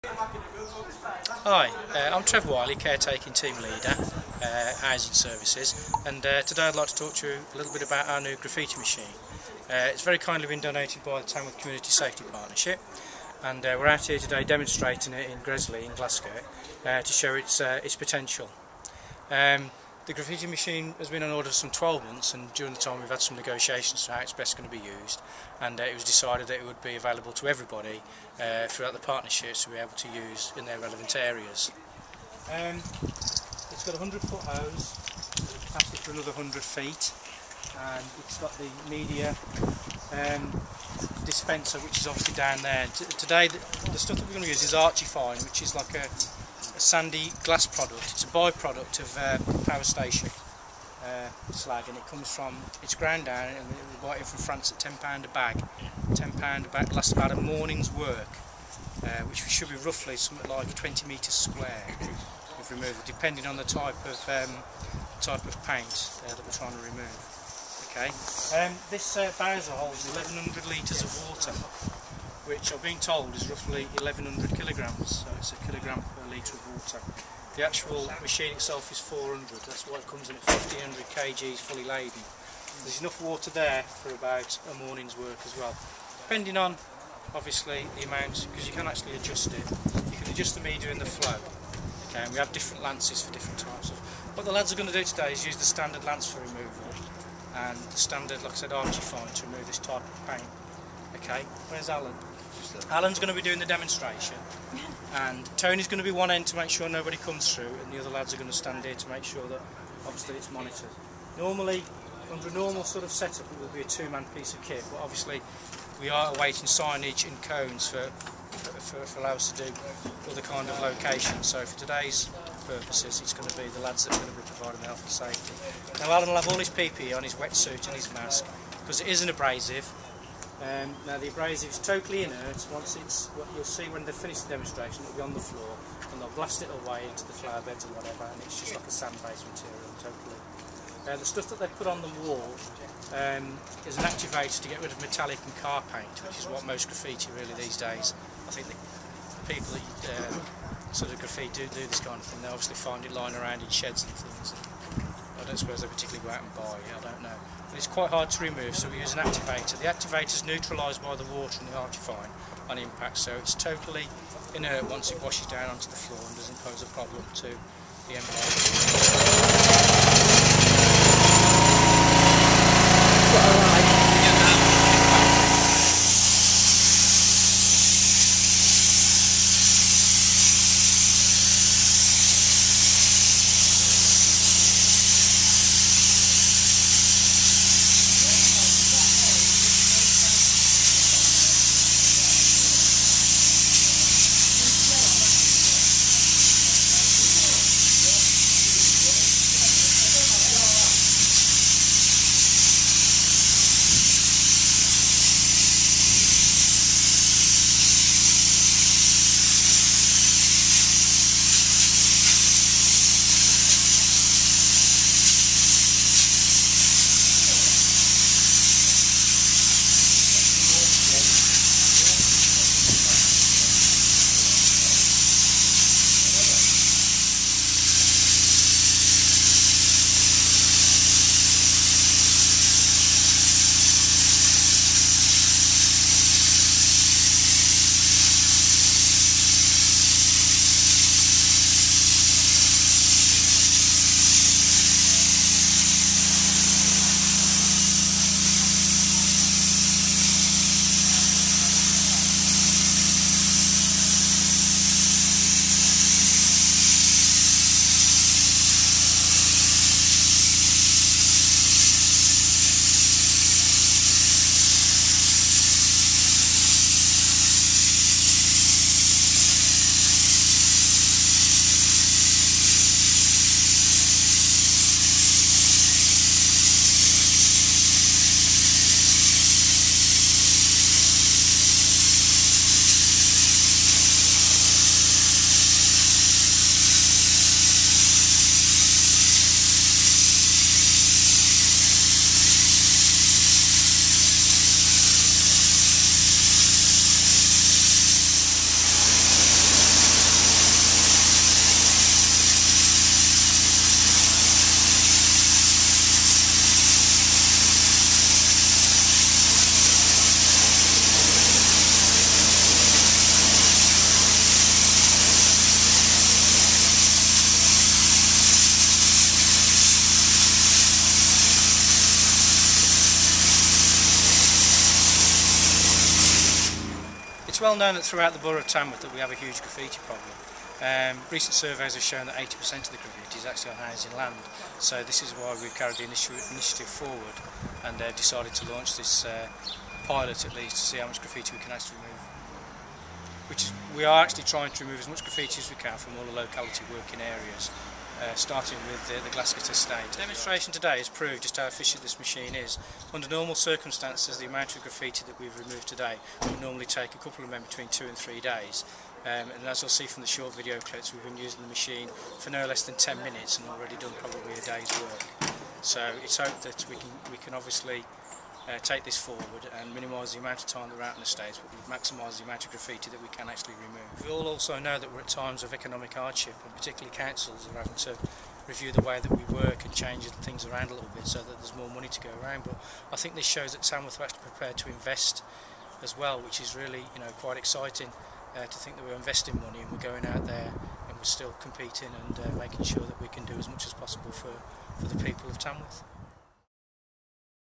Hi, I'm Trev Wiley, caretaking team leader, housing services, and today I'd like to talk to you a little bit about our new graffiti machine. It's very kindly been donated by the Tamworth Community Safety Partnership, and we're out here today demonstrating it in Gresley in Glasgow to show its potential. The graffiti machine has been on order for some 12 months, and during the time we've had some negotiations on how it's best going to be used, and it was decided that it would be available to everybody throughout the partnerships to be able to use in their relevant areas. It's got a 100-foot hose, capacity for another 100 feet, and it's got the media dispenser, which is obviously down there. Today the stuff that we're going to use is Archifine, which is like a sandy glass product. It's a byproduct of power station slag, and it comes from, it's ground down, and we buy it from France at £10 a bag. £10 a bag lasts about a morning's work, which should be roughly something like 20 metres square of removal, depending on the type of paint that we're trying to remove. Okay, this Bowser holds 1100 litres of water, which I've been told is roughly 1100 kilograms, so it's a kilogram per litre of water. The actual machine itself is 400, that's why it comes in at 1500 kgs fully laden. There's enough water there for about a morning's work as well, depending on obviously the amount, because you can actually adjust it. You can adjust the media and the flow. Okay, and we have different lances for different types of. What the lads are going to do today is use the standard lance for removal, and the standard, like I said, Archifine to remove this type of paint. Okay, where's Alan? Alan's going to be doing the demonstration, and Tony's going to be one end to make sure nobody comes through, and the other lads are going to stand here to make sure that obviously it's monitored. Normally, under a normal sort of setup, it will be a two-man piece of kit, but obviously we are awaiting signage and cones for allow us to do other kind of locations. So for today's purposes, it's going to be the lads that are going to be providing the health and safety. Now Alan will have all his PPE on, his wetsuit and his mask, because it is an abrasive. Now the abrasive is totally inert. Once it's, what you'll see when they finish the demonstration, it'll be on the floor, and they'll blast it away into the flower beds or whatever, and it's just like a sand-based material, totally. The stuff that they put on the wall is an activator to get rid of metallic and car paint, which is what most graffiti really these days. I think the people that sort of graffiti do this kind of thing, they obviously find it lying around in sheds and things. I don't suppose they particularly go out and buy it, I don't know. But it's quite hard to remove, so we use an activator. The activator is neutralised by the water and the Archifine on impact, so it's totally inert once it washes down onto the floor and doesn't pose a problem to the environment. It's well known that throughout the borough of Tamworth that we have a huge graffiti problem. Recent surveys have shown that 80% of the graffiti is actually on housing land, so this is why we've carried the initiative forward and decided to launch this pilot at least to see how much graffiti we can actually remove. We are actually trying to remove as much graffiti as we can from all the locality working areas, starting with the Glasgow estate. The demonstration today has proved just how efficient this machine is. Under normal circumstances, the amount of graffiti that we've removed today would normally take a couple of men between 2 and 3 days. And as you'll see from the short video clips, we've been using the machine for no less than 10 minutes and already done probably a day's work. So it's hoped that we can obviously take this forward and minimise the amount of time that we're out in the estates, but we maximise the amount of graffiti that we can actually remove. We all also know that we're at times of economic hardship, and particularly councils are having to review the way that we work and change things around a little bit so that there's more money to go around. But I think this shows that Tamworth are actually prepared to invest as well, which is really, you know, quite exciting to think that we're investing money and we're going out there and we're still competing and making sure that we can do as much as possible for the people of Tamworth.